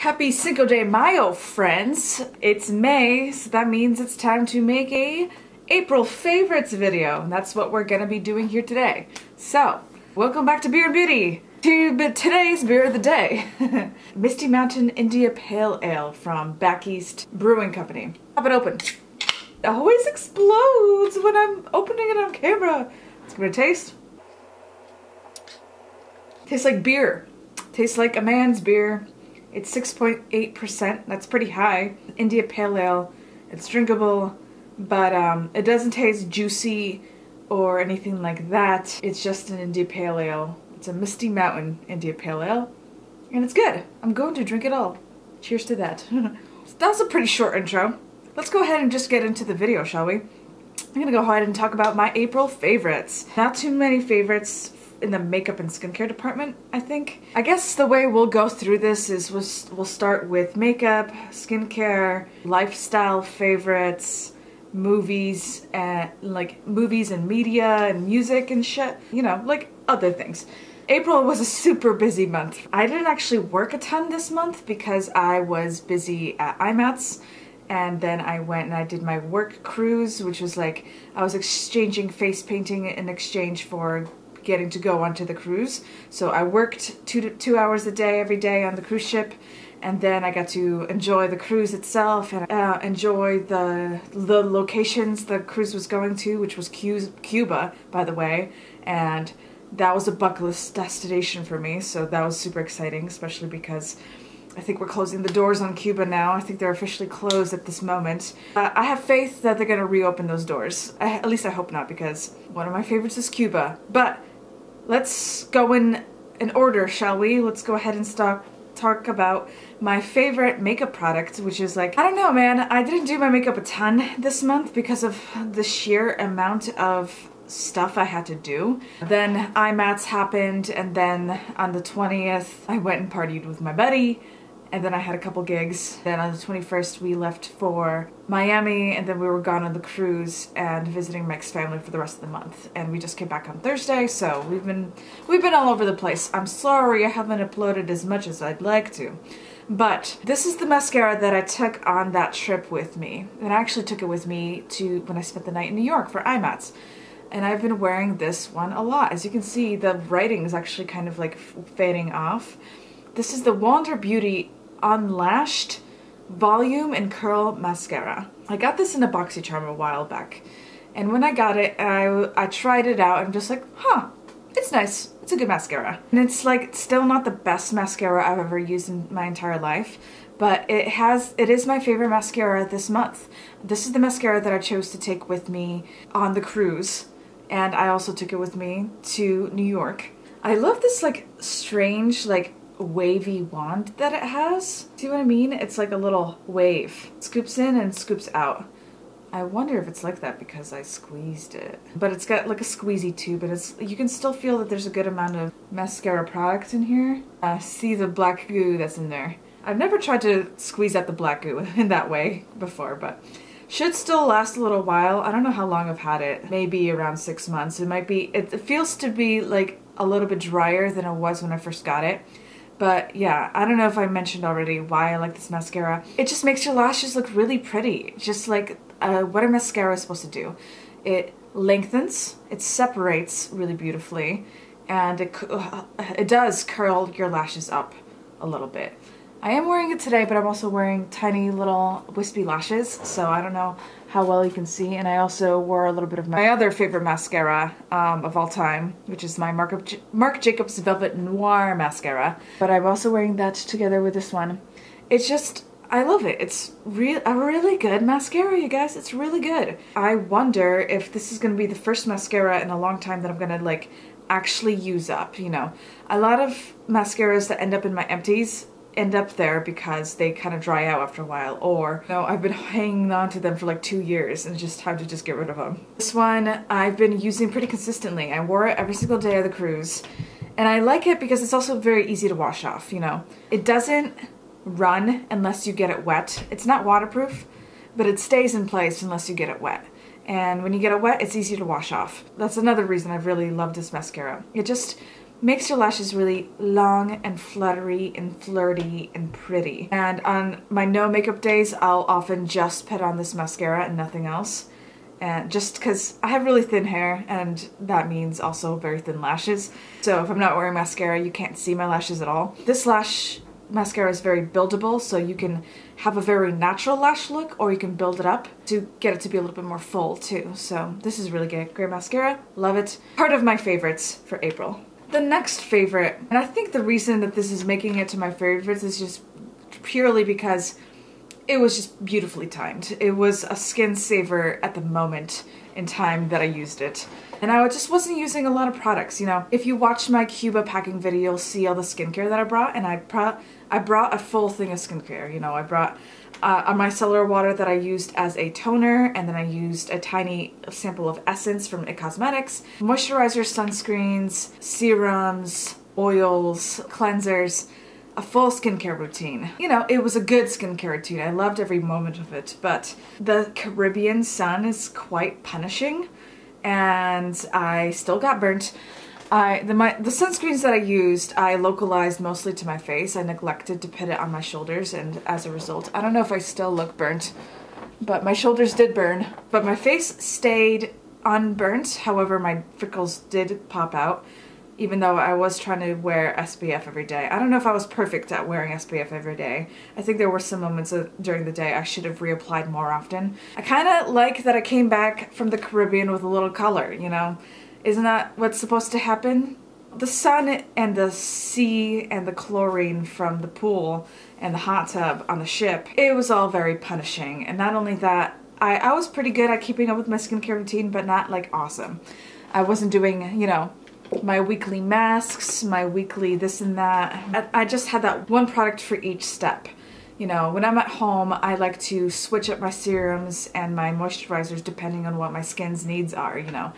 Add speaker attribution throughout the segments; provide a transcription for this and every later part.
Speaker 1: Happy Cinco de Mayo, friends! It's May, so that means it's time to make a April favorites video, and that's what we're gonna be doing here today. So, welcome back to Beer&Beauty! To today's beer of the day. Misty Mountain India Pale Ale from Back East Brewing Company. Pop it open. It always explodes when I'm opening it on camera. It's gonna taste. Tastes like beer. Tastes like a man's beer. It's 6.8%, that's pretty high. India Pale Ale, it's drinkable, but it doesn't taste juicy or anything like that. It's just an India Pale Ale. It's a Misty Mountain India Pale Ale, and it's good. I'm going to drink it all. Cheers to that. That was a pretty short intro. Let's go ahead and just get into the video, shall we? I'm gonna go ahead and talk about my April favorites. Not too many favorites in the makeup and skincare department, I think. I guess the way we'll go through this is we'll start with makeup, skincare, lifestyle favorites, movies, and like movies and media and music and shit, you know, like other things. April was a super busy month. I didn't actually work a ton this month because I was busy at Ebates, and then I went and I did my work cruise, which was like I was exchanging face painting in exchange for getting to go onto the cruise. So I worked two hours a day every day on the cruise ship, and then I got to enjoy the cruise itself and enjoy the locations the cruise was going to, which was Cuba, by the way, and that was a bucket list destination for me, so that was super exciting, especially because I think we're closing the doors on Cuba now. I think they're officially closed at this moment. I have faith that they're gonna reopen those doors. At least I hope not, because one of my favorites is Cuba. But let's go in order, shall we? Let's go ahead and talk about my favorite makeup product, which is like, I don't know, man. I didn't do my makeup a ton this month because of the sheer amount of stuff I had to do. Then Ebates happened, and then on the 20th, I went and partied with my buddy. And then I had a couple gigs. Then on the 21st, we left for Miami, and then we were gone on the cruise and visiting Mike's family for the rest of the month. And we just came back on Thursday, so we've been all over the place. I'm sorry I haven't uploaded as much as I'd like to. But this is the mascara that I took on that trip with me. And I actually took it with me to when I spent the night in New York for Ebates. And I've been wearing this one a lot. As you can see, the writing is actually kind of like fading off. This is the Beer&Beauty Unlashed Volume and Curl Mascara. I got this in a BoxyCharm a while back, and when I got it, I tried it out and I'm just like, huh, it's nice. It's a good mascara. And it's like still not the best mascara I've ever used in my entire life, but it is my favorite mascara this month. This is the mascara that I chose to take with me on the cruise, and I also took it with me to New York. I love this like strange like wavy wand that it has. See what I mean? It's like a little wave. It scoops in and scoops out. I wonder if it's like that because I squeezed it. But it's got like a squeezy tube, and you can still feel that there's a good amount of mascara product in here. See the black goo that's in there. I've never tried to squeeze out the black goo in that way before, but should still last a little while. I don't know how long I've had it. Maybe around 6 months. It feels to be like a little bit drier than it was when I first got it. But yeah, I don't know if I mentioned already why I like this mascara. It just makes your lashes look really pretty. Just like what a mascara is supposed to do. It lengthens, it separates really beautifully, and it does curl your lashes up a little bit. I am wearing it today, but I'm also wearing tiny little wispy lashes, so I don't know how well you can see. And I also wore a little bit of my other favorite mascara of all time, which is my Marc Jacobs Velvet Noir mascara. But I'm also wearing that together with this one. It's just, I love it. It's a really good mascara, you guys. It's really good. I wonder if this is going to be the first mascara in a long time that I'm going to like actually use up, you know. A lot of mascaras that end up in my empties end up there because they kind of dry out after a while, or you know, I've been hanging on to them for like 2 years and it's just time to just get rid of them. This one I've been using pretty consistently. I wore it every single day of the cruise, and I like it because it's also very easy to wash off, you know. It doesn't run unless you get it wet. It's not waterproof, but it stays in place unless you get it wet. And when you get it wet, it's easy to wash off. That's another reason I've really loved this mascara. makes your lashes really long and fluttery and flirty and pretty. And on my no makeup days, I'll often just put on this mascara and nothing else. And just because I have really thin hair, and that means also very thin lashes. So if I'm not wearing mascara, you can't see my lashes at all. This lash mascara is very buildable, so you can have a very natural lash look, or you can build it up to get it to be a little bit more full too. So this is really good. Great mascara. Love it. Part of my favorites for April. The next favorite, and I think the reason that this is making it to my favorites is just purely because it was just beautifully timed. It was a skin saver at the moment in time that I used it. And I just wasn't using a lot of products, you know. If you watch my Cuba packing video, you'll see all the skincare that I brought, and I brought a full thing of skincare, you know. I brought a micellar water that I used as a toner, and then I used a tiny sample of essence from It Cosmetics, moisturizers, sunscreens, serums, oils, cleansers, a full skincare routine. You know, it was a good skincare routine. I loved every moment of it, but the Caribbean sun is quite punishing, and I still got burnt. The sunscreens that I used, I localized mostly to my face. I neglected to put it on my shoulders, and as a result, I don't know if I still look burnt, but my shoulders did burn. But my face stayed unburnt, however my freckles did pop out, even though I was trying to wear SPF every day. I don't know if I was perfect at wearing SPF every day. I think there were some moments during the day I should have reapplied more often. I kind of like that I came back from the Caribbean with a little color, you know? Isn't that what's supposed to happen? The sun and the sea and the chlorine from the pool and the hot tub on the ship, it was all very punishing. And not only that, I was pretty good at keeping up with my skincare routine, but not like awesome. I wasn't doing, you know, my weekly masks, my weekly this and that. I just had that one product for each step. You know, when I'm at home, I like to switch up my serums and my moisturizers depending on what my skin's needs are, you know.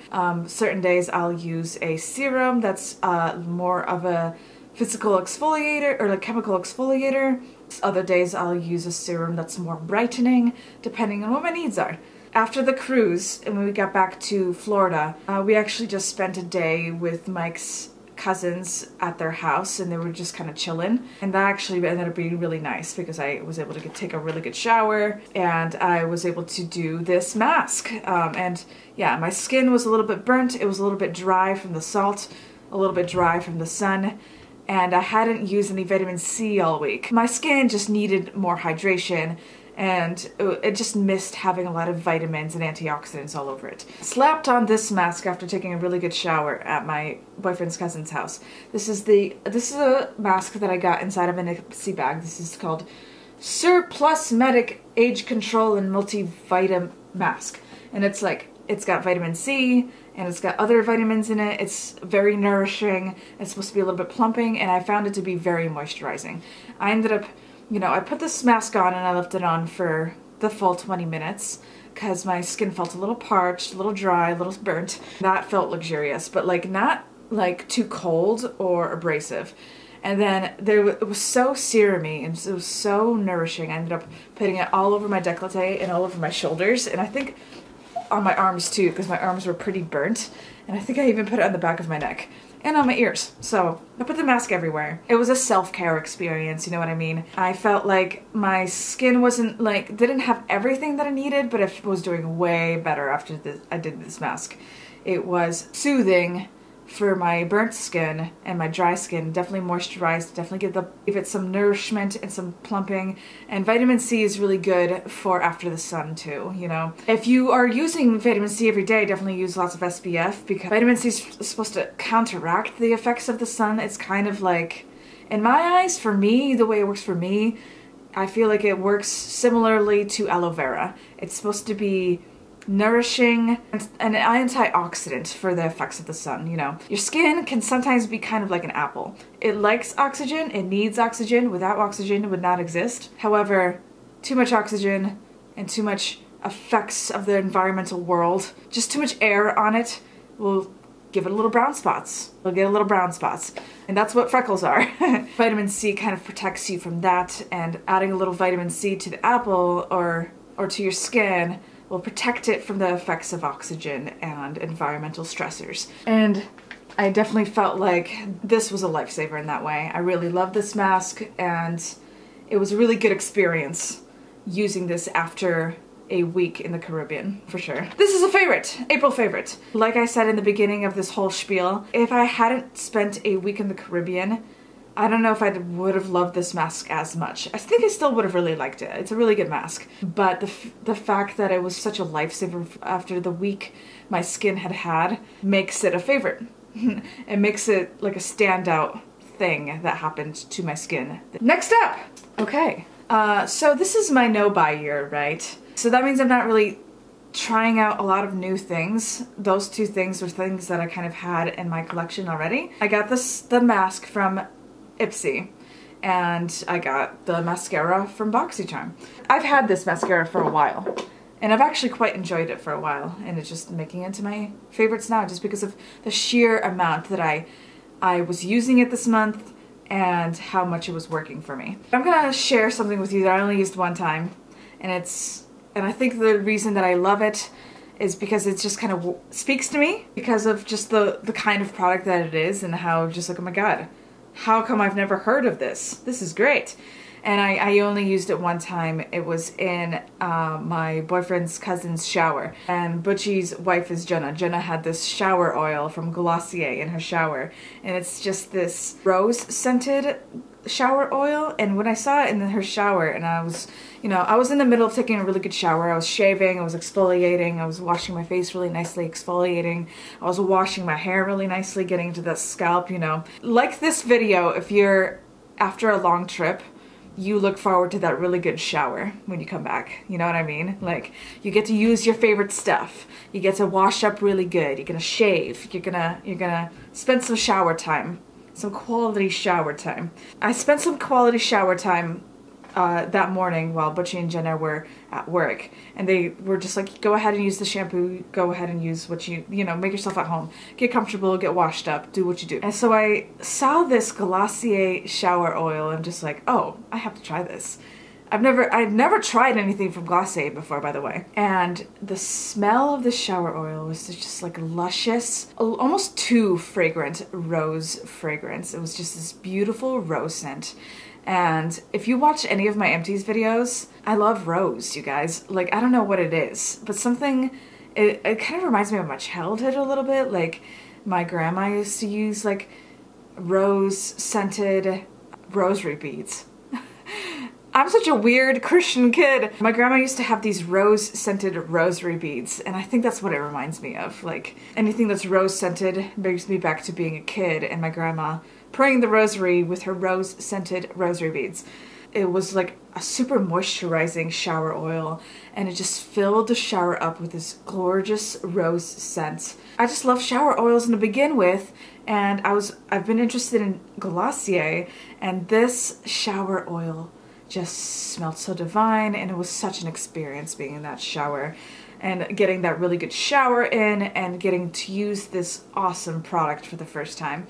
Speaker 1: Certain days I'll use a serum that's more of a physical exfoliator or like chemical exfoliator. Other days I'll use a serum that's more brightening depending on what my needs are. After the cruise, and when we got back to Florida, we actually just spent a day with Mike's cousins at their house, and they were just kind of chilling. And that actually ended up being really nice because I was able to take a really good shower, and I was able to do this mask. And yeah, my skin was a little bit burnt. It was a little bit dry from the salt, a little bit dry from the sun, and I hadn't used any vitamin C all week. My skin just needed more hydration, and it just missed having a lot of vitamins and antioxidants all over it. Slapped on this mask after taking a really good shower at my boyfriend's cousin's house. This is a mask that I got inside of an Ipsy bag. This is called Surplus Medic Age Control and Multivitamin Mask. And it's got vitamin C, and it's got other vitamins in it. It's very nourishing. It's supposed to be a little bit plumping, and I found it to be very moisturizing. I ended up, you know, I put this mask on and I left it on for the full 20 minutes because my skin felt a little parched, a little dry, a little burnt. That felt luxurious, but like not like too cold or abrasive. And then it was so serumy and it was so nourishing. I ended up putting it all over my décolleté and all over my shoulders, and I think on my arms too, because my arms were pretty burnt. And I think I even put it on the back of my neck and on my ears. So I put the mask everywhere. It was a self-care experience, you know what I mean? I felt like my skin didn't have everything that I needed, but it was doing way better after I did this mask. It was soothing for my burnt skin and my dry skin. Definitely moisturized, definitely give it some nourishment and some plumping. And vitamin C is really good for after the sun too, you know. If you are using vitamin C every day, definitely use lots of SPF because vitamin C is supposed to counteract the effects of the sun. It's kind of like, in my eyes, for me, the way it works for me, I feel like it works similarly to aloe vera. It's supposed to be nourishing and an antioxidant for the effects of the sun, you know. Your skin can sometimes be kind of like an apple. It likes oxygen, it needs oxygen. Without oxygen, it would not exist. However, too much oxygen and too much effects of the environmental world, just too much air on it will give it a little brown spots. It'll get a little brown spots. And that's what freckles are. Vitamin C kind of protects you from that, and adding a little vitamin C to the apple or to your skin will protect it from the effects of oxygen and environmental stressors. And I definitely felt like this was a lifesaver in that way. I really love this mask, and it was a really good experience using this after a week in the Caribbean, for sure. This is a favorite, April favorite. Like I said in the beginning of this whole spiel, if I hadn't spent a week in the Caribbean, I don't know if I would have loved this mask as much. I think I still would have really liked it. It's a really good mask. But the fact that it was such a lifesaver after the week my skin had makes it a favorite. It makes it like a standout thing that happened to my skin. Next up! Okay, so this is my no-buy year, right? So that means I'm not really trying out a lot of new things. Those two things were things that I kind of had in my collection already. I got the mask from Ipsy, and I got the mascara from BoxyCharm. I've had this mascara for a while, and I've actually quite enjoyed it for a while, and it's just making it into my favorites now just because of the sheer amount that I was using it this month and how much it was working for me. I'm gonna share something with you that I only used one time, and I think the reason that I love it is because it just kind of speaks to me because of just the kind of product that it is, and how just like, oh my god, how come I've never heard of this? This is great. And I only used it one time. It was in my boyfriend's cousin's shower. And Butchie's wife is Jenna. Jenna had this shower oil from Glossier in her shower. And it's just this rose-scented shower oil. And when I saw it in her shower, and I was, you know, I was in the middle of taking a really good shower. I was shaving, I was exfoliating, I was washing my face really nicely, exfoliating. I was washing my hair really nicely, getting to the scalp, you know. Like this video, if you're after a long trip, you look forward to that really good shower when you come back. You know what I mean? Like, you get to use your favorite stuff. You get to wash up really good. You're gonna shave. You're gonna spend some shower time. Some quality shower time. I spent some quality shower time that morning while Butchie and Jenna were at work, and they were just like, go ahead and use the shampoo, go ahead and use what you know, make yourself at home, get comfortable, get washed up, do what you do. And so I saw this Glossier shower oil, and I'm just like, oh, I have to try this. I've never tried anything from Glossier before, by the way. And the smell of the shower oil was just like luscious, almost too fragrant rose fragrance. It was just this beautiful rose scent. And if you watch any of my empties videos, I love rose, you guys. Like, I don't know what it is, but something, it kind of reminds me of my childhood a little bit. Like, my grandma used to use like rose scented rosary beads. I'm such a weird Christian kid. My grandma used to have these rose-scented rosary beads, and I think that's what it reminds me of. Like, anything that's rose-scented brings me back to being a kid and my grandma praying the rosary with her rose-scented rosary beads. It was like a super moisturizing shower oil, and it just filled the shower up with this gorgeous rose scent. I just love shower oils to begin with, and I've been interested in Glossier, and this shower oil just smelled so divine, and it was such an experience being in that shower and getting that really good shower in and getting to use this awesome product for the first time.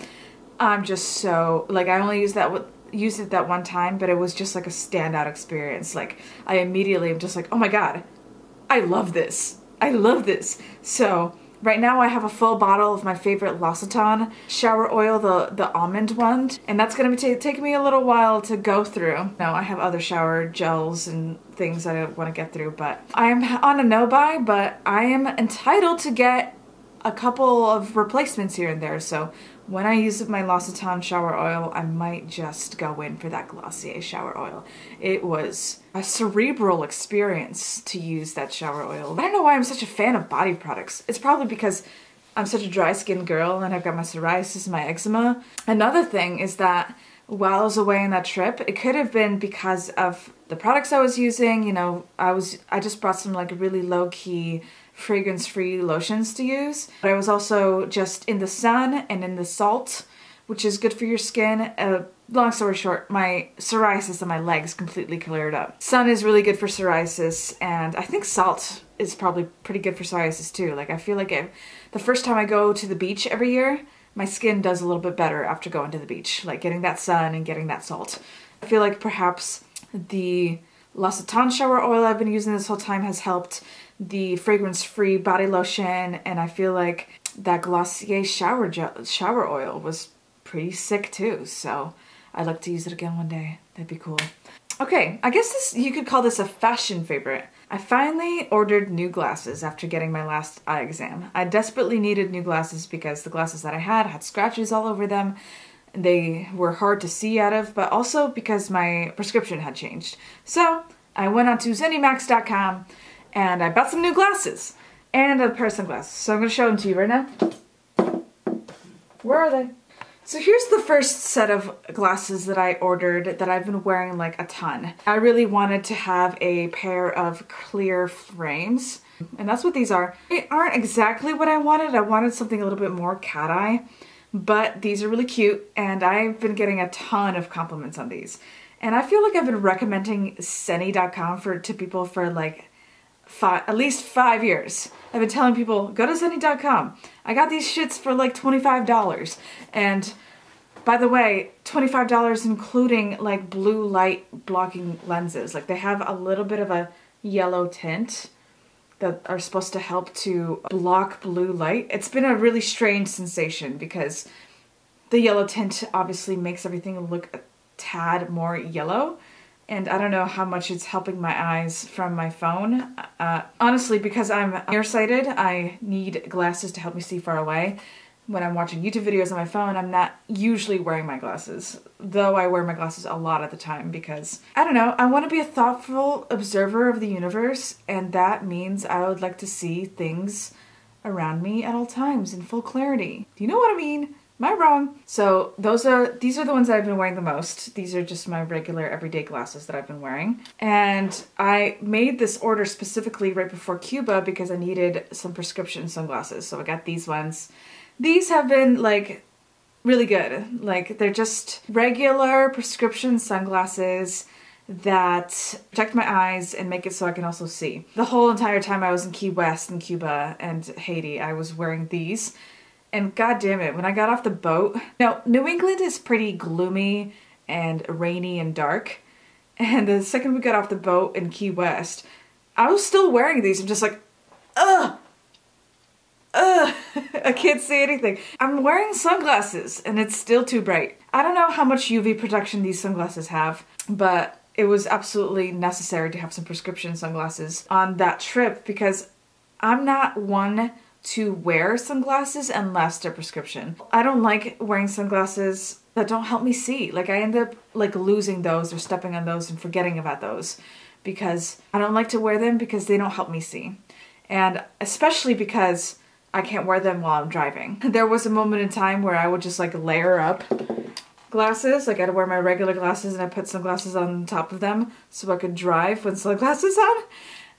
Speaker 1: I'm just so, like, I only used it that one time, but it was just like a standout experience. Like, I immediately am just like, oh my god, I love this. I love this. So right now I have a full bottle of my favorite L'Occitane shower oil, the almond one, and that's gonna be taking me a little while to go through. Now I have other shower gels and things that I want to get through, but I am on a no-buy, but I am entitled to get a couple of replacements here and there. So when I use my L'Occitane shower oil, I might just go in for that Glossier shower oil. It was a cerebral experience to use that shower oil. I don't know why I'm such a fan of body products. It's probably because I'm such a dry-skinned girl and I've got my psoriasis and my eczema. Another thing is that while I was away on that trip, it could have been because of the products I was using. You know, I just brought some like really low-key fragrance-free lotions to use. But I was also just in the sun and in the salt, which is good for your skin. Long story short, my psoriasis on my legs completely cleared up. Sun is really good for psoriasis, and I think salt is probably pretty good for psoriasis too. Like, I feel like the first time I go to the beach every year, my skin does a little bit better after going to the beach, like getting that sun and getting that salt. I feel like perhaps the L'Occitane shower oil I've been using this whole time has helped the fragrance-free body lotion, and I feel like that Glossier shower oil was pretty sick too, so I'd like to use it again one day. That'd be cool. Okay, I guess you could call this a fashion favorite. I finally ordered new glasses after getting my last eye exam. I desperately needed new glasses because the glasses that I had scratches all over them. They were hard to see out of, but also because my prescription had changed. So I went onto ZenniMax.com and I bought some new glasses and a pair of sunglasses. So I'm going to show them to you right now. Where are they? So here's the first set of glasses that I ordered that I've been wearing like a ton. I really wanted to have a pair of clear frames, and that's what these are. They aren't exactly what I wanted. I wanted something a little bit more cat eye, but these are really cute, and I've been getting a ton of compliments on these. And I feel like I've been recommending Zenni.com to people for like at least 5 years. I've been telling people, go to Zenni.com. I got these shits for like $25. And by the way, $25 including like blue light blocking lenses. Like they have a little bit of a yellow tint that are supposed to help to block blue light. It's been a really strange sensation because the yellow tint obviously makes everything look a tad more yellow. And I don't know how much it's helping my eyes from my phone. Honestly, because I'm nearsighted, I need glasses to help me see far away. When I'm watching YouTube videos on my phone, I'm not usually wearing my glasses, though I wear my glasses a lot of the time because, I don't know, I want to be a thoughtful observer of the universe, and that means I would like to see things around me at all times in full clarity. Do you know what I mean? Am I wrong? So these are the ones that I've been wearing the most. These are just my regular everyday glasses that I've been wearing. And I made this order specifically right before Cuba because I needed some prescription sunglasses. So I got these ones. These have been like really good. Like they're just regular prescription sunglasses that protect my eyes and make it so I can also see. The whole entire time I was in Key West in Cuba and Haiti, I was wearing these. And god damn it, when I got off the boat, now New England is pretty gloomy and rainy and dark. And the second we got off the boat in Key West, I was still wearing these. I'm just like, ugh, I can't see anything. I'm wearing sunglasses and it's still too bright. I don't know how much UV protection these sunglasses have, but it was absolutely necessary to have some prescription sunglasses on that trip because I'm not one to wear sunglasses unless they're prescription. I don't like wearing sunglasses that don't help me see. Like I end up like losing those or stepping on those and forgetting about those because I don't like to wear them because they don't help me see. And especially because I can't wear them while I'm driving. There was a moment in time where I would just like layer up glasses. Like I'd wear my regular glasses and I put sunglasses on top of them so I could drive with sunglasses on.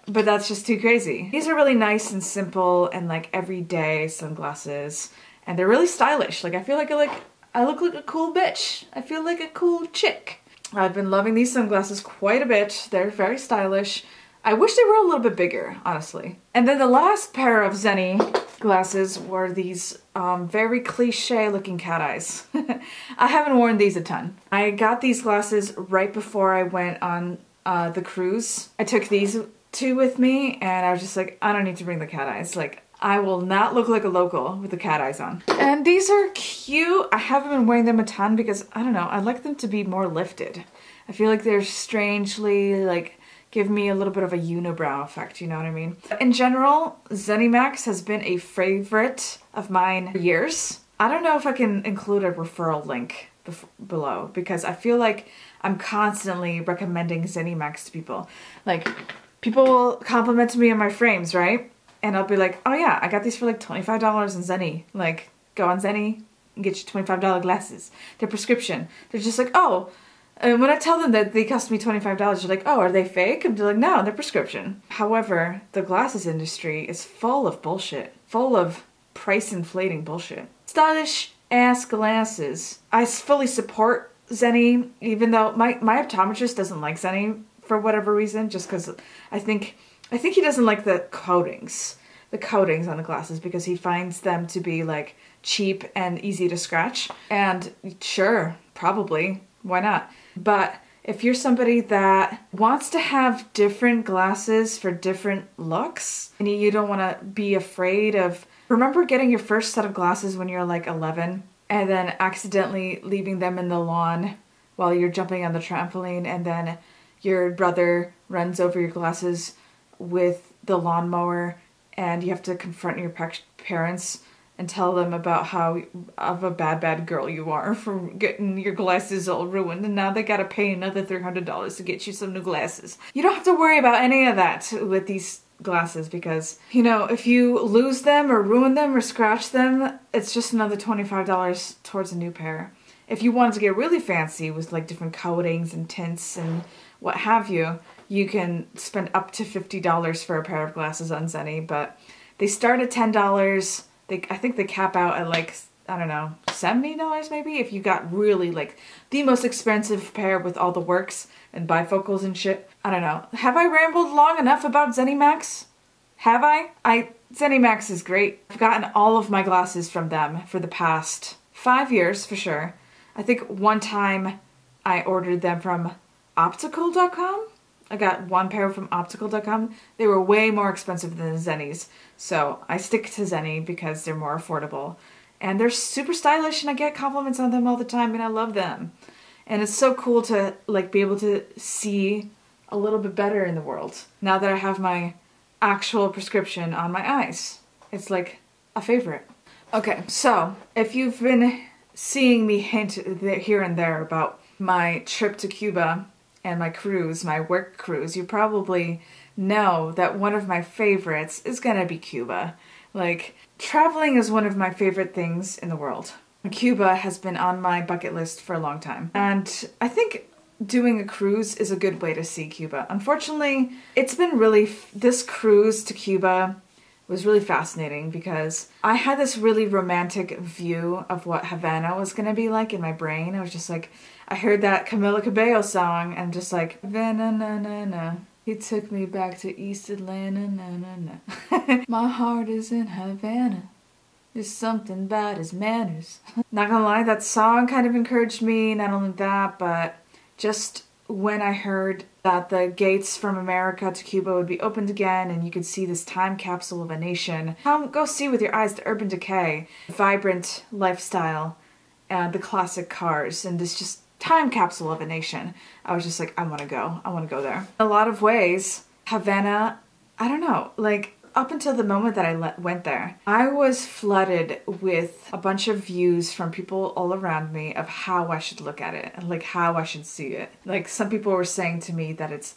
Speaker 1: But that's just too crazy. These are really nice and simple and like everyday sunglasses. And they're really stylish. Like I feel like I look like a cool bitch. I feel like a cool chick. I've been loving these sunglasses quite a bit. They're very stylish. I wish they were a little bit bigger, honestly. And then the last pair of Zenni glasses were these very cliche looking cat eyes. I haven't worn these a ton. I got these glasses right before I went on the cruise. I took these two with me and I was just like, I don't need to bring the cat eyes. Like I will not look like a local with the cat eyes on. And these are cute. I haven't been wearing them a ton because I don't know, I like them to be more lifted. I feel like they're strangely like give me a little bit of a unibrow effect, you know what I mean? In general, ZenniMax has been a favorite of mine for years. I don't know if I can include a referral link below because I feel like I'm constantly recommending ZenniMax to people. Like people will compliment me on my frames, right? And I'll be like, oh yeah, I got these for like $25 in Zenni. Like, go on Zenni and get your $25 glasses. They're prescription. They're just like, oh. And when I tell them that they cost me $25, they're like, oh, are they fake? I'm like, no, they're prescription. However, the glasses industry is full of bullshit. Full of price inflating bullshit. Stylish ass glasses. I fully support Zenni, even though my optometrist doesn't like Zenni for whatever reason, just because I think he doesn't like the coatings on the glasses because he finds them to be like cheap and easy to scratch. And sure, probably, why not? But if you're somebody that wants to have different glasses for different looks and you don't want to be afraid of Remember getting your first set of glasses when you're like 11 and then accidentally leaving them in the lawn while you're jumping on the trampoline, and then your brother runs over your glasses with the lawnmower and you have to confront your parents and tell them about how of a bad girl you are for getting your glasses all ruined, and now they gotta pay another $300 to get you some new glasses. You don't have to worry about any of that with these glasses because, you know, if you lose them or ruin them or scratch them, it's just another $25 towards a new pair. If you wanted to get really fancy with like different coatings and tints and what have you, you can spend up to $50 for a pair of glasses on Zenni, but they start at $10. I think they cap out at like, I don't know, $70 maybe if you got really like the most expensive pair with all the works and bifocals and shit. I don't know. Have I rambled long enough about Zenni Max? Have I? Zenni Max is great. I've gotten all of my glasses from them for the past 5 years for sure. I think one time I ordered them from optical.com. I got one pair from optical.com. They were way more expensive than the Zenni's, so I stick to Zenni because they're more affordable. And they're super stylish and I get compliments on them all the time and I love them. And it's so cool to like be able to see a little bit better in the world now that I have my actual prescription on my eyes. It's like a favorite. Okay, so if you've been seeing me hint here and there about my trip to Cuba and my cruise, my work cruise, you probably know that one of my favorites is gonna be Cuba. Like, traveling is one of my favorite things in the world. Cuba has been on my bucket list for a long time. And I think doing a cruise is a good way to see Cuba. Unfortunately, it's been really, this cruise to Cuba was really fascinating because I had this really romantic view of what Havana was gonna be like in my brain. I was just like, I heard that Camila Cabello song and just like, Havana, na na na. He took me back to East Atlanta, na na na. My heart is in Havana. There's something about his manners. Not gonna lie, that song kind of encouraged me, not only that, but just when I heard that the gates from America to Cuba would be opened again and you could see this time capsule of a nation. Go see with your eyes the urban decay, vibrant lifestyle, and the classic cars, and this just time capsule of a nation. I was just like, I want to go there. In a lot of ways, Havana, I don't know, like up until the moment that I went there, I was flooded with a bunch of views from people all around me of how I should look at it and like how I should see it. Like some people were saying to me that it's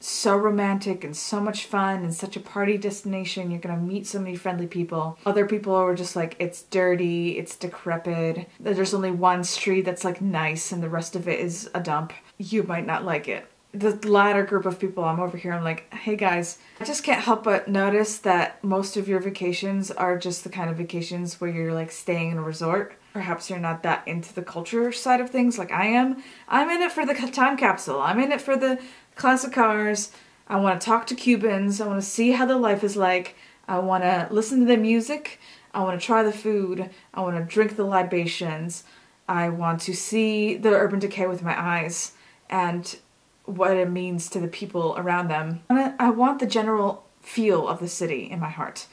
Speaker 1: so romantic and so much fun and such a party destination. You're gonna meet so many friendly people. Other people were just like, it's dirty, it's decrepit. There's only one street that's like nice and the rest of it is a dump. You might not like it. The latter group of people, I'm over here, I'm like, hey guys, I just can't help but notice that most of your vacations are just the kind of vacations where you're like staying in a resort. Perhaps you're not that into the culture side of things like I am. I'm in it for the time capsule. I'm in it for the classic cars. I want to talk to Cubans. I want to see how their life is like. I want to listen to their music. I want to try the food. I want to drink the libations. I want to see the urban decay with my eyes and what it means to the people around them. I want the general feel of the city in my heart.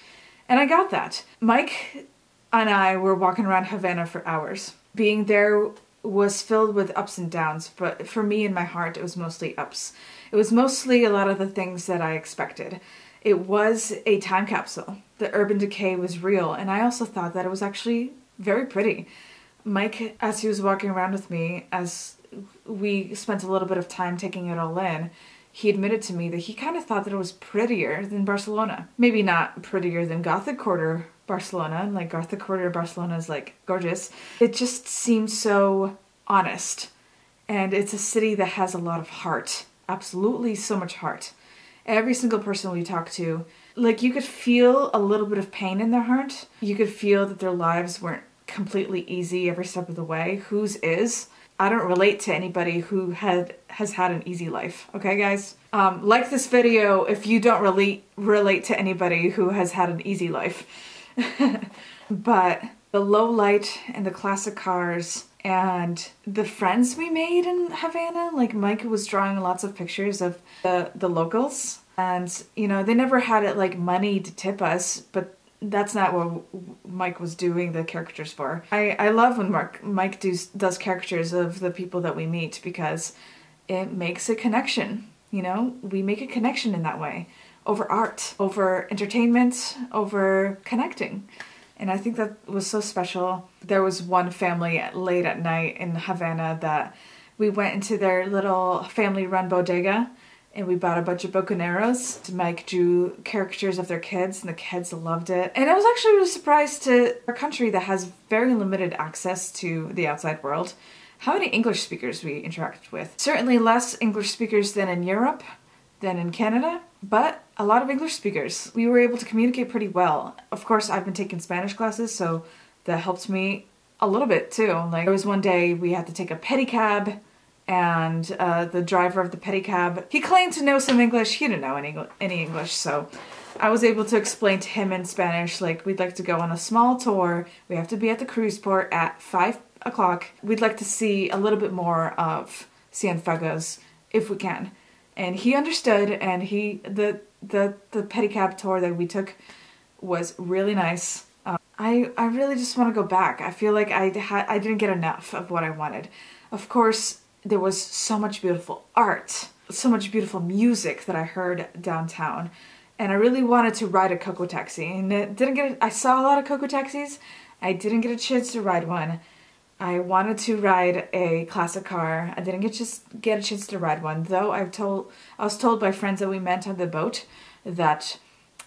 Speaker 1: And I got that. Mike and I were walking around Havana for hours. Being there was filled with ups and downs, but for me in my heart, it was mostly ups. It was mostly a lot of the things that I expected. It was a time capsule. The urban decay was real, and I also thought that it was actually very pretty. Mike, as he was walking around with me, as we spent a little bit of time taking it all in, he admitted to me that he kind of thought that it was prettier than Barcelona. Maybe not prettier than Gothic Quarter Barcelona, like Gothic Quarter Barcelona is like gorgeous. It just seemed so honest. And it's a city that has a lot of heart. Absolutely so much heart. Every single person we talked to, like you could feel a little bit of pain in their heart. You could feel that their lives weren't completely easy every step of the way. Whose is? I don't relate to anybody who has had an easy life. Okay, guys? Like this video if you don't relate to anybody who has had an easy life. But the low light and the classic cars and the friends we made in Havana, like Mike was drawing lots of pictures of the locals. And, you know, they never had it like money to tip us, but that's not what Mike was doing the caricatures for. I love when Mike does caricatures of the people that we meet because it makes a connection, you know? We make a connection in that way. Over art, over entertainment, over connecting. And I think that was so special. There was one family late at night in Havana that we went into their little family-run bodega and we bought a bunch of bucaneros. Mike drew caricatures of their kids and the kids loved it. And I was actually really surprised to a country that has very limited access to the outside world, how many English speakers we interacted with. Certainly less English speakers than in Europe, than in Canada, but a lot of English speakers. We were able to communicate pretty well. Of course, I've been taking Spanish classes, so that helped me a little bit too. Like, there was one day we had to take a pedicab, and the driver of the pedicab, he claimed to know some English. He didn't know any English, so I was able to explain to him in Spanish, like, we'd like to go on a small tour. We have to be at the cruise port at 5 o'clock. We'd like to see a little bit more of Cienfuegos if we can. And he understood, and the pedicab tour that we took was really nice. I really just want to go back. I feel like I didn't get enough of what I wanted. Of course, there was so much beautiful art, so much beautiful music that I heard downtown, and I really wanted to ride a Coco taxi, and I saw a lot of Coco taxis. I didn't get a chance to ride one. I wanted to ride a classic car. I didn't get a chance to ride one, though I was told by friends that we met on the boat that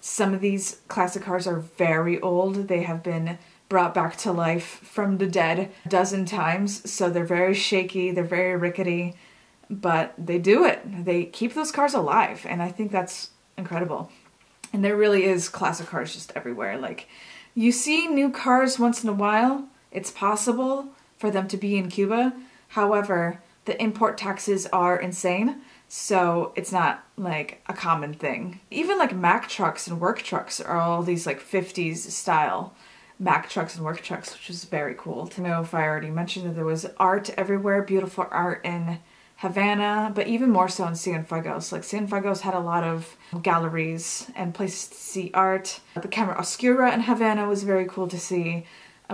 Speaker 1: some of these classic cars are very old. They have been brought back to life from the dead a dozen times, so they're very shaky, they're very rickety, but they do it. They keep those cars alive, and I think that's incredible. And there really is classic cars just everywhere. Like, you see new cars once in a while. It's possible for them to be in Cuba. However, the import taxes are insane, so it's not like a common thing. Even like Mack trucks and work trucks are all these like 50s style Mack trucks and work trucks, which is very cool. To know if I already mentioned that there was art everywhere, beautiful art in Havana, but even more so in Cienfuegos. Like, Cienfuegos had a lot of galleries and places to see art. The Camera Oscura in Havana was very cool to see.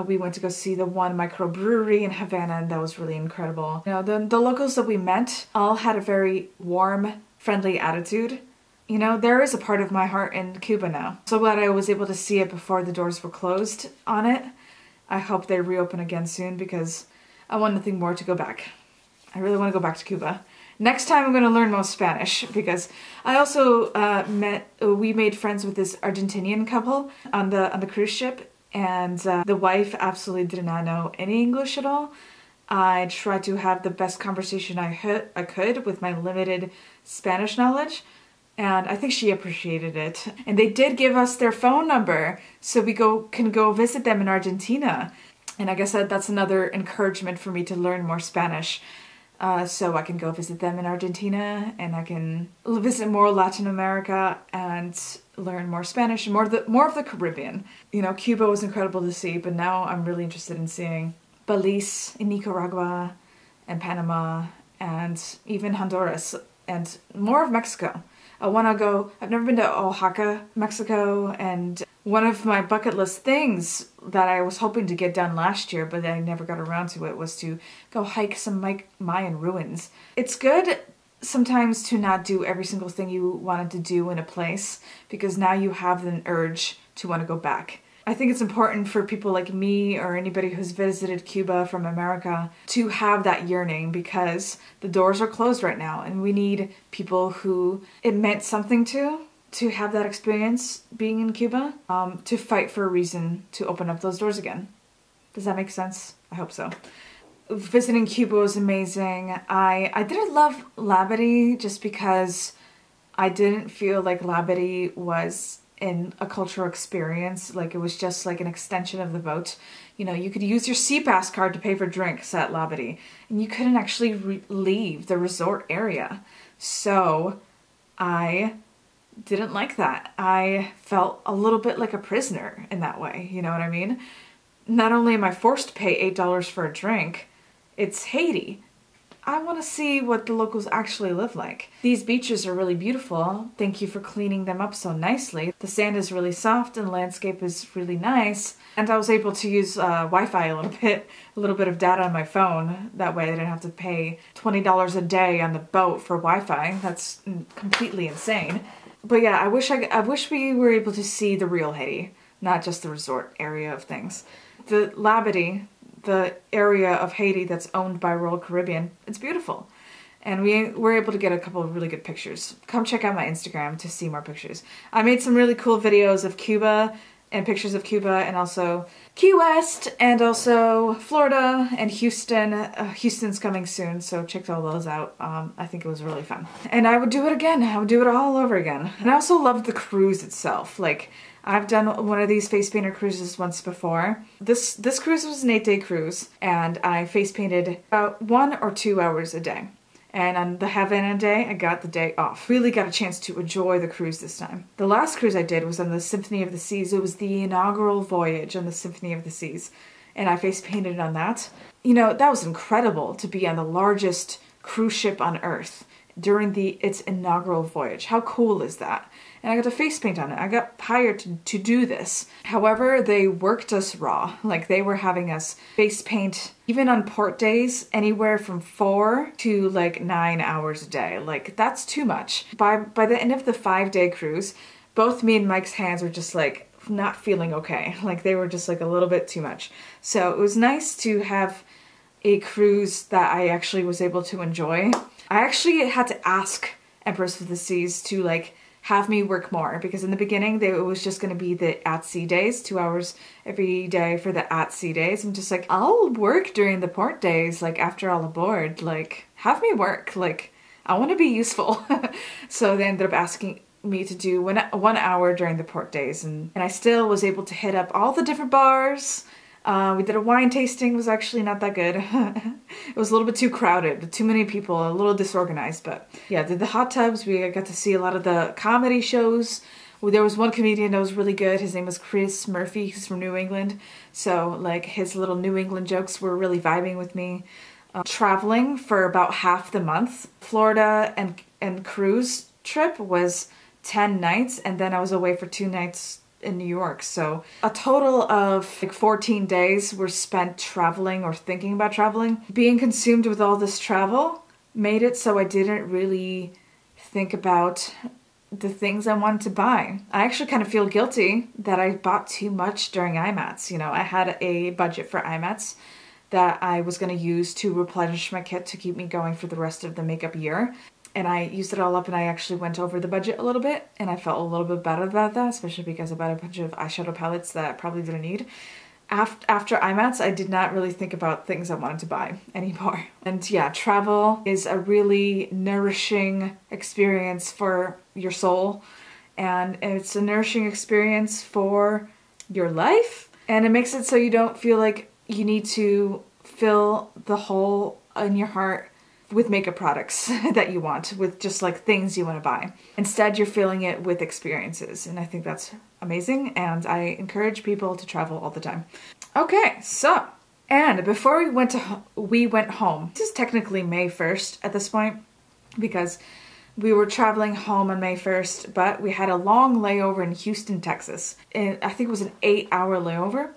Speaker 1: We went to go see the one microbrewery in Havana, and that was really incredible. You know, the locals that we met all had a very warm, friendly attitude. You know, there is a part of my heart in Cuba now. So glad I was able to see it before the doors were closed on it. I hope they reopen again soon because I want nothing more to go back. I really want to go back to Cuba. Next time I'm going to learn more Spanish because I also we made friends with this Argentinian couple on the cruise ship. And the wife absolutely did not know any English at all. I tried to have the best conversation I could with my limited Spanish knowledge, and I think she appreciated it. And they did give us their phone number, so we can go visit them in Argentina. And I guess that's another encouragement for me to learn more Spanish. So I can go visit them in Argentina, and I can visit more Latin America and learn more Spanish and more of the Caribbean. You know, Cuba was incredible to see, but now I'm really interested in seeing Belize in Nicaragua and Panama and even Honduras and more of Mexico. I want to go. I've never been to Oaxaca, Mexico, and one of my bucket list things that I was hoping to get done last year, but I never got around to it, was to go hike some Mayan ruins. It's good sometimes to not do every single thing you wanted to do in a place, because now you have an urge to want to go back. I think it's important for people like me or anybody who's visited Cuba from America to have that yearning, because the doors are closed right now and we need people who it meant something to have that experience being in Cuba, to fight for a reason to open up those doors again. Does that make sense? I hope so. Visiting Cuba was amazing. I didn't love Labadee just because I didn't feel like Labadee was in a cultural experience. Like, it was just like an extension of the boat. You know, you could use your SeaPass card to pay for drinks at Labadee, and you couldn't actually leave the resort area. So I didn't like that. I felt a little bit like a prisoner in that way, you know what I mean? Not only am I forced to pay $8 for a drink, it's Haiti. I want to see what the locals actually live like. These beaches are really beautiful. Thank you for cleaning them up so nicely. The sand is really soft and the landscape is really nice. And I was able to use Wi-Fi a little bit of data on my phone. That way I didn't have to pay $20 a day on the boat for Wi-Fi. That's completely insane. But yeah, I wish we were able to see the real Haiti, not just the resort area of things. The Labadee, the area of Haiti that's owned by Royal Caribbean, it's beautiful. And we were able to get a couple of really good pictures. Come check out my Instagram to see more pictures. I made some really cool videos of Cuba and pictures of Cuba, and also Key West, and also Florida and Houston. Houston's coming soon, so check all those out. I think it was really fun. And I would do it again. I would do it all over again. And I also loved the cruise itself. Like, I've done one of these face painter cruises once before. This cruise was an 8-day cruise, and I face painted about 1 or 2 hours a day. And on the Havana day, I got the day off. Really got a chance to enjoy the cruise this time. The last cruise I did was on the Symphony of the Seas. It was the inaugural voyage on the Symphony of the Seas. And I face painted on that. You know, that was incredible to be on the largest cruise ship on Earth during its inaugural voyage. How cool is that? And I got to face paint on it. I got hired to do this. However, they worked us raw. Like, they were having us face paint, even on port days, anywhere from 4 to like 9 hours a day. Like, that's too much. By the end of the 5-day cruise, both me and Mike's hands were just like not feeling okay. Like, they were just like a little bit too much. So it was nice to have a cruise that I actually was able to enjoy. I actually had to ask Empress of the Seas to like have me work more, because in the beginning it was just going to be the at-sea days, 2 hours every day for the at-sea days. I'm just like, I'll work during the port days, like after all aboard, like have me work, like I want to be useful. So they ended up asking me to do 1 hour during the port days, and I still was able to hit up all the different bars. We did a wine tasting. It was actually not that good. It was a little bit too crowded, too many people, a little disorganized, but yeah, did the hot tubs. We got to see a lot of the comedy shows. There was one comedian that was really good. His name was Chris Murphy. He's from New England. So like his little New England jokes were really vibing with me. Traveling for about half the month. Florida and cruise trip was 10 nights, and then I was away for 2 nights in New York. So a total of like 14 days were spent traveling or thinking about traveling. Being consumed with all this travel made it so I didn't really think about the things I wanted to buy. I actually kind of feel guilty that I bought too much during IMATS. You know, I had a budget for IMATS that I was going to use to replenish my kit to keep me going for the rest of the makeup year. And I used it all up, and I actually went over the budget a little bit, and I felt a little bit better about that, especially because I bought a bunch of eyeshadow palettes that I probably didn't need. After IMATS, I did not really think about things I wanted to buy anymore. And yeah, travel is a really nourishing experience for your soul, and it's a nourishing experience for your life, and it makes it so you don't feel like you need to fill the hole in your heart with makeup products that you want, with just like things you want to buy. Instead, you're filling it with experiences, and I think that's amazing, and I encourage people to travel all the time. Okay, so, and before we went home. This is technically May 1st at this point, because we were traveling home on May 1st, but we had a long layover in Houston, Texas. And I think it was an 8-hour layover.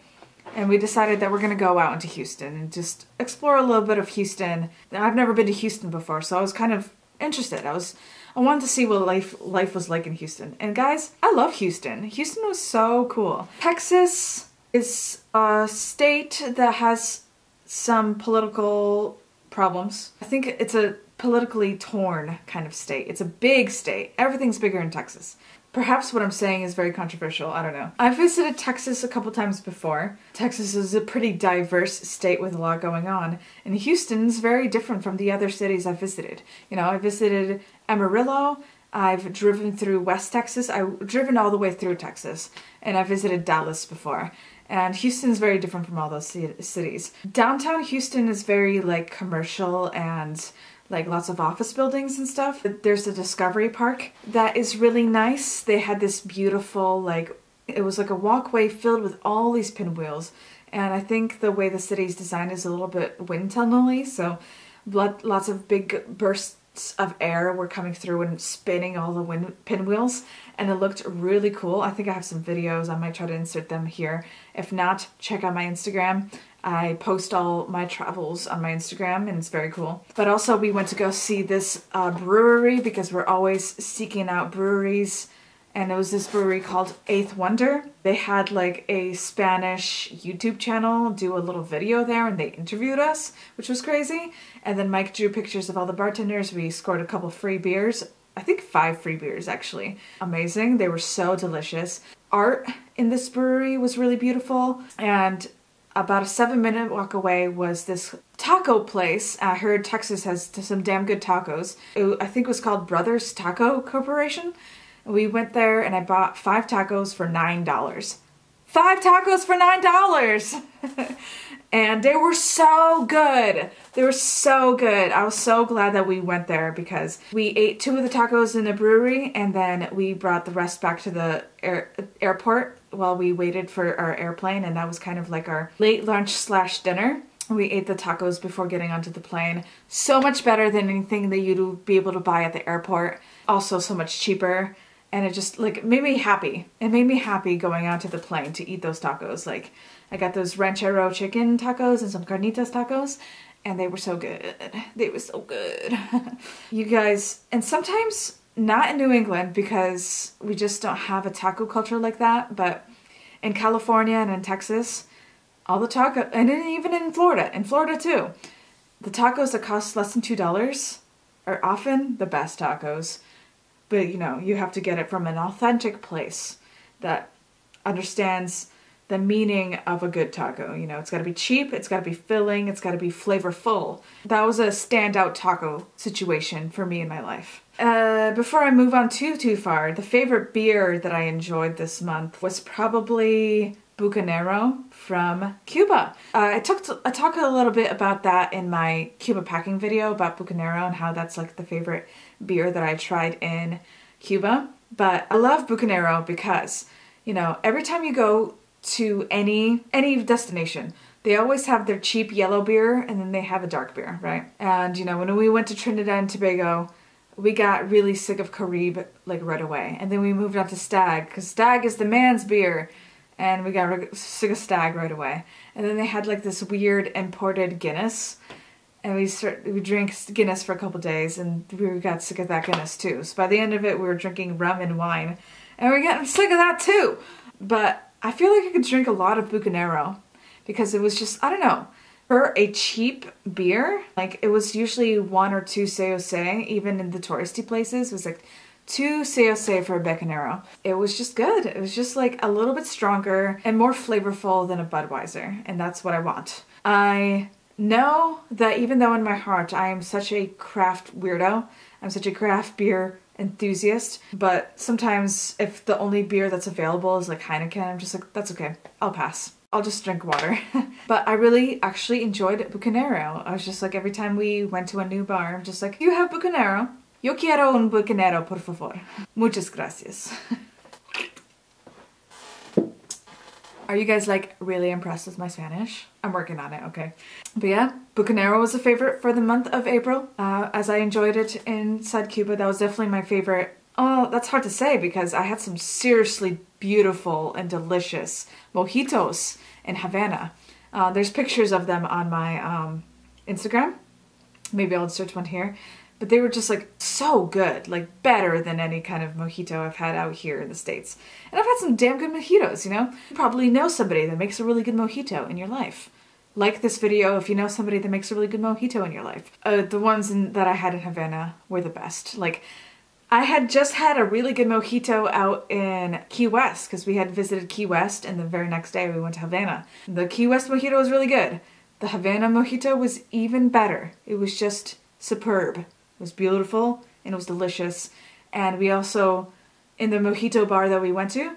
Speaker 1: And we decided that we're going to go out into Houston and just explore a little bit of Houston. I've never been to Houston before, so I was kind of interested. I wanted to see what life was like in Houston. And guys, I love Houston. Houston was so cool. Texas is a state that has some political problems. I think it's a politically torn kind of state. It's a big state. Everything's bigger in Texas. Perhaps what I'm saying is very controversial, I don't know. I've visited Texas a couple times before. Texas is a pretty diverse state with a lot going on, and Houston's very different from the other cities I've visited. You know, I visited Amarillo, I've driven through West Texas, I've driven all the way through Texas, and I visited Dallas before. And Houston's very different from all those cities. Downtown Houston is very like commercial and like lots of office buildings and stuff. There's a Discovery Park that is really nice. They had this beautiful, like, it was like a walkway filled with all these pinwheels. And I think the way the city's designed is a little bit wind tunnel-y, so Lots of big bursts of air were coming through and spinning all the pinwheels, and it looked really cool. I think I have some videos. I might try to insert them here. If not, check out my Instagram. I post all my travels on my Instagram, and it's very cool. But also we went to go see this brewery because we're always seeking out breweries. And it was this brewery called Eighth Wonder. They had like a Spanish YouTube channel do a little video there, and they interviewed us, which was crazy. And then Mike drew pictures of all the bartenders. We scored a couple free beers. I think 5 free beers actually. Amazing. They were so delicious. Art in this brewery was really beautiful. And about a 7-minute walk away was this taco place. I heard Texas has some damn good tacos. I think it was called Brothers Taco Corporation. We went there and I bought 5 tacos for $9. 5 tacos for $9! And they were so good. They were so good. I was so glad that we went there because we ate 2 of the tacos in the brewery, and then we brought the rest back to the airport while we waited for our airplane, and that was kind of like our late lunch / dinner. We ate the tacos before getting onto the plane. So much better than anything that you'd be able to buy at the airport. Also so much cheaper. And it just like made me happy. It made me happy going onto the plane to eat those tacos. Like I got those ranchero chicken tacos and some carnitas tacos, and they were so good. They were so good. You guys, and sometimes not in New England because we just don't have a taco culture like that, but in California and in Texas, all the taco, and even in Florida too, the tacos that cost less than $2 are often the best tacos. But, you know, you have to get it from an authentic place that understands the meaning of a good taco. You know, it's got to be cheap, it's got to be filling, it's got to be flavorful. That was a standout taco situation for me in my life. Before I move on too far, the favorite beer that I enjoyed this month was probably Bucanero from Cuba. I talked a little bit about that in my Cuba packing video about Bucanero and how that's like the favorite beer that I tried in Cuba. But I love Bucanero because, you know, every time you go to any destination, they always have their cheap yellow beer and then they have a dark beer, right? And, you know, when we went to Trinidad and Tobago, we got really sick of Caribe like right away. And then we moved on to Stag because Stag is the man's beer. And we got sick of Stag right away. And then they had like this weird imported Guinness. And we drank Guinness for a couple days, and we got sick of that Guinness too. So by the end of it, we were drinking rum and wine. And we're getting sick of that too. But I feel like I could drink a lot of Bucanero. Because it was just, I don't know. For a cheap beer, like it was usually 1 or 2 COC, even in the touristy places. It was like 2 COC for a Bucanero. It was just good. It was just like a little bit stronger and more flavorful than a Budweiser. And that's what I want. I know that even though in my heart I am such a craft weirdo, I'm such a craft beer enthusiast, but sometimes if the only beer that's available is like Heineken, I'm just like, that's okay. I'll pass. I'll just drink water. But I really actually enjoyed Bucanero. I was just like, every time we went to a new bar, I'm just like, you have Bucanero? Yo quiero un Bucanero, por favor. Muchas gracias. Are you guys like really impressed with my Spanish? I'm working on it, okay. But yeah, Bucanero was a favorite for the month of April. As I enjoyed it inside Cuba, that was definitely my favorite. Oh, that's hard to say because I had some seriously beautiful and delicious mojitos in Havana. There's pictures of them on my Instagram. Maybe I'll insert one here. But they were just like so good, like better than any kind of mojito I've had out here in the States. And I've had some damn good mojitos, you know? You probably know somebody that makes a really good mojito in your life. Like this video if you know somebody that makes a really good mojito in your life. The ones that I had in Havana were the best. Like, I had just had a really good mojito out in Key West because we had visited Key West, and the very next day we went to Havana. The Key West mojito was really good. The Havana mojito was even better. It was just superb. It was beautiful and it was delicious. And we also, in the mojito bar that we went to,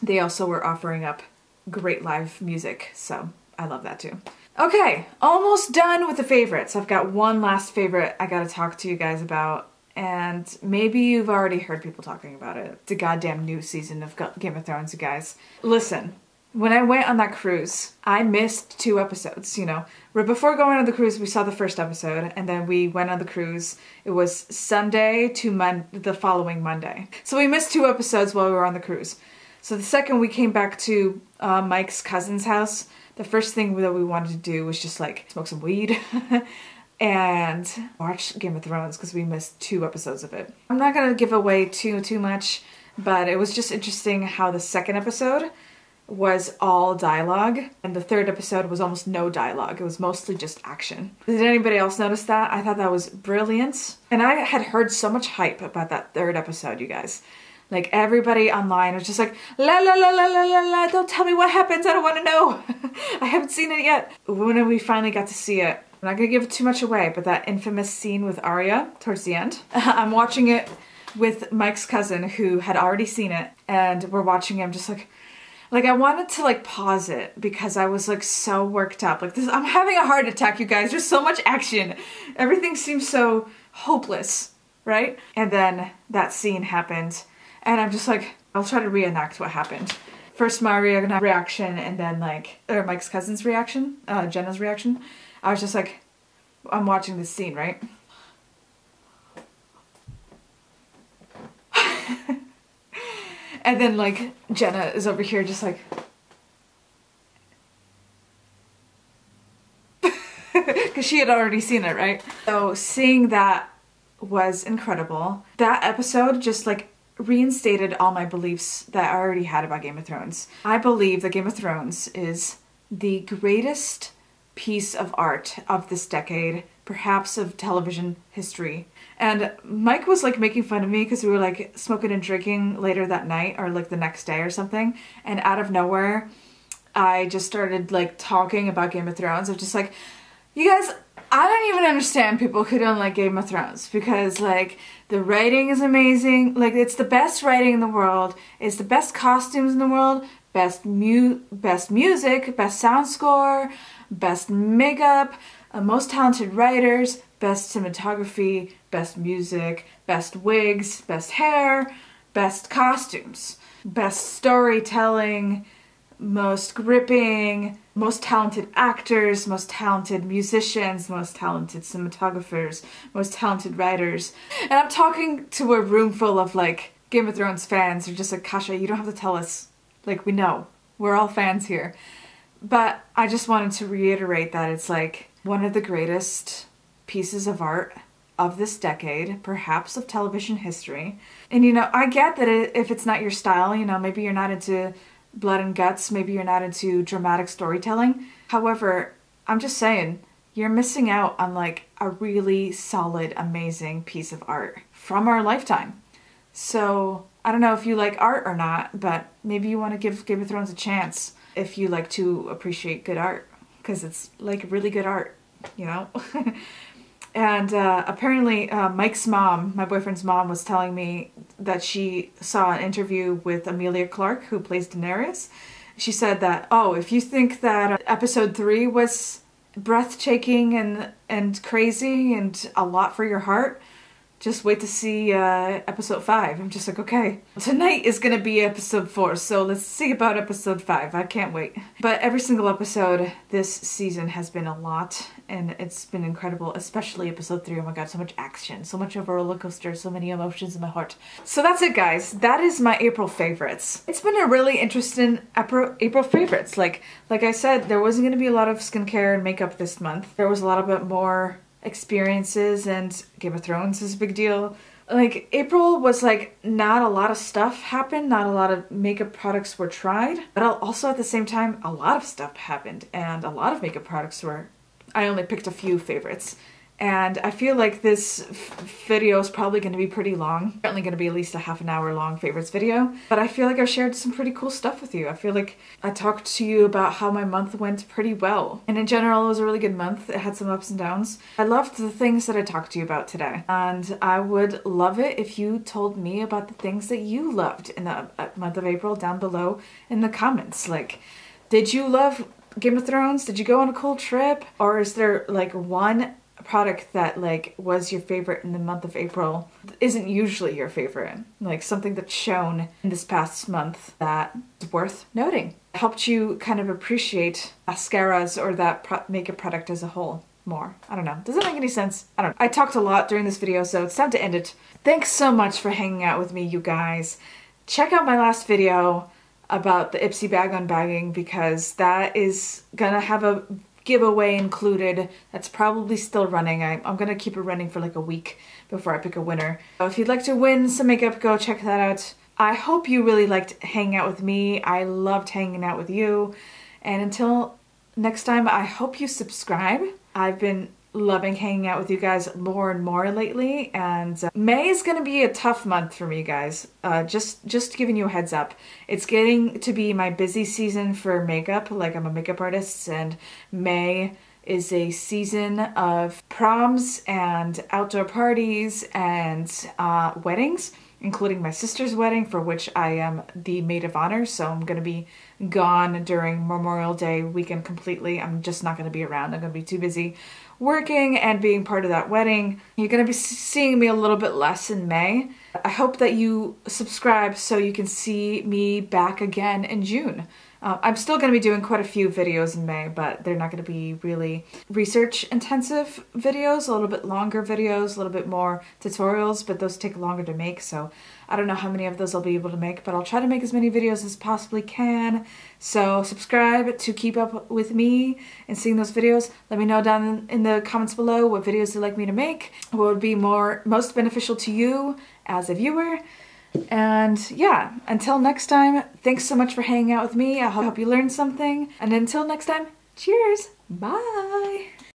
Speaker 1: they also were offering up great live music. So I love that too. Okay, almost done with the favorites. I've got one last favorite I gotta talk to you guys about. And maybe you've already heard people talking about it. It's a goddamn new season of Game of Thrones, you guys. Listen, When I went on that cruise, I missed 2 episodes, you know. Right before going on the cruise, we saw the first episode, and then we went on the cruise. It was Sunday to the following Monday. So we missed 2 episodes while we were on the cruise. So the second we came back to Mike's cousin's house, the first thing that we wanted to do was just like smoke some weed and watch Game of Thrones because we missed 2 episodes of it. I'm not gonna give away too much, but it was just interesting how the second episode was all dialogue and the third episode was almost no dialogue. It was mostly just action. Did anybody else notice that? I thought that was brilliant. And I had heard so much hype about that third episode, you guys. Like everybody online was just like, la la la la la la la, don't tell me what happens, I don't want to know. I haven't seen it yet. When we finally got to see it, I'm not gonna give too much away, but that infamous scene with Arya towards the end, I'm watching it with Mike's cousin who had already seen it, and we're watching him just like I wanted to like pause it because I was like so worked up. Like this, I'm having a heart attack, you guys. There's so much action. Everything seems so hopeless, right? And then that scene happened and I'm just like, I'll try to reenact what happened. First my reaction and then like, or Mike's cousin's reaction, Jenna's reaction. I was just like, I'm watching this scene, right? And then like Jenna is over here just like because she had already seen it, right? So seeing that was incredible. That episode just like reinstated all my beliefs that I already had about Game of Thrones. I believe that Game of Thrones is the greatest piece of art of this decade, perhaps of television history. And Mike was like making fun of me because we were like smoking and drinking later that night or like the next day or something. And out of nowhere, I just started like talking about Game of Thrones. I'm just like, you guys, I don't even understand people who don't like Game of Thrones because like the writing is amazing. Like it's the best writing in the world. It's the best costumes in the world. Best music, best sound score, best makeup, most talented writers, best cinematography, best music, best wigs, best hair, best costumes, best storytelling, most gripping, most talented actors, most talented musicians, most talented cinematographers, most talented writers. And I'm talking to a room full of like Game of Thrones fans who are just like, Kasha, you don't have to tell us. Like, we know. We're all fans here. But I just wanted to reiterate that it's like one of the greatest pieces of art of this decade, perhaps of television history. And you know, I get that if it's not your style, you know, maybe you're not into blood and guts, maybe you're not into dramatic storytelling. However, I'm just saying, you're missing out on like a really solid, amazing piece of art from our lifetime. So I don't know if you like art or not, but maybe you want to give Game of Thrones a chance if you like to appreciate good art, because it's like really good art, you know? And apparently Mike's mom, my boyfriend's mom, was telling me that she saw an interview with Emilia Clarke, who plays Daenerys. She said that, oh, if you think that episode 3 was breathtaking and crazy and a lot for your heart, just wait to see episode 5. I'm just like, okay. Tonight is gonna be episode 4, so let's see about episode 5. I can't wait. But every single episode this season has been a lot, and it's been incredible, especially episode 3. Oh my god, so much action, so much of a roller coaster, so many emotions in my heart. So that's it, guys. That is my April favorites. It's been a really interesting April favorites. Like I said, there wasn't gonna be a lot of skincare and makeup this month. There was a lot of bit more experiences, and Game of Thrones is a big deal. Like April was like not a lot of stuff happened, not a lot of makeup products were tried, but also at the same time a lot of stuff happened and a lot of makeup products were, I only picked a few favorites. And I feel like this video is probably going to be pretty long. Certainly going to be at least a half an hour long favorites video. But I feel like I've shared some pretty cool stuff with you. I feel like I talked to you about how my month went pretty well. And in general, it was a really good month. It had some ups and downs. I loved the things that I talked to you about today. And I would love it if you told me about the things that you loved in the month of April down below in the comments. Like, did you love Game of Thrones? Did you go on a cool trip? Or is there like one a product that like was your favorite in the month of April isn't usually your favorite. Like something that's shown in this past month that is worth noting. It helped you kind of appreciate mascaras or that makeup product as a whole more. I don't know. Does that make any sense? I don't know. I talked a lot during this video, so it's time to end it. Thanks so much for hanging out with me, you guys. Check out my last video about the Ipsy bag unbagging because that is gonna have a giveaway included. That's probably still running. I'm gonna keep it running for like a week before I pick a winner. So if you'd like to win some makeup, go check that out. I hope you really liked hanging out with me. I loved hanging out with you. And until next time, I hope you subscribe. I've been loving hanging out with you guys more and more lately, and May is gonna be a tough month for me, guys. Just giving you a heads up. It's getting to be my busy season for makeup. Like, I'm a makeup artist, and May is a season of proms and outdoor parties and weddings, including my sister's wedding, for which I am the maid of honor, so I'm gonna be gone during Memorial Day weekend completely. I'm just not gonna be around. I'm gonna be too busy working and being part of that wedding. You're gonna be seeing me a little bit less in May. I hope that you subscribe so you can see me back again in June. I'm still going to be doing quite a few videos in May, but they're not going to be really research-intensive videos, a little bit longer videos, a little bit more tutorials, but those take longer to make, so I don't know how many of those I'll be able to make, but I'll try to make as many videos as possibly can. So subscribe to keep up with me and seeing those videos. Let me know down in the comments below what videos you'd like me to make, what would be most beneficial to you as a viewer. And yeah, until next time, thanks so much for hanging out with me. I hope you learned something. And until next time, cheers. Bye.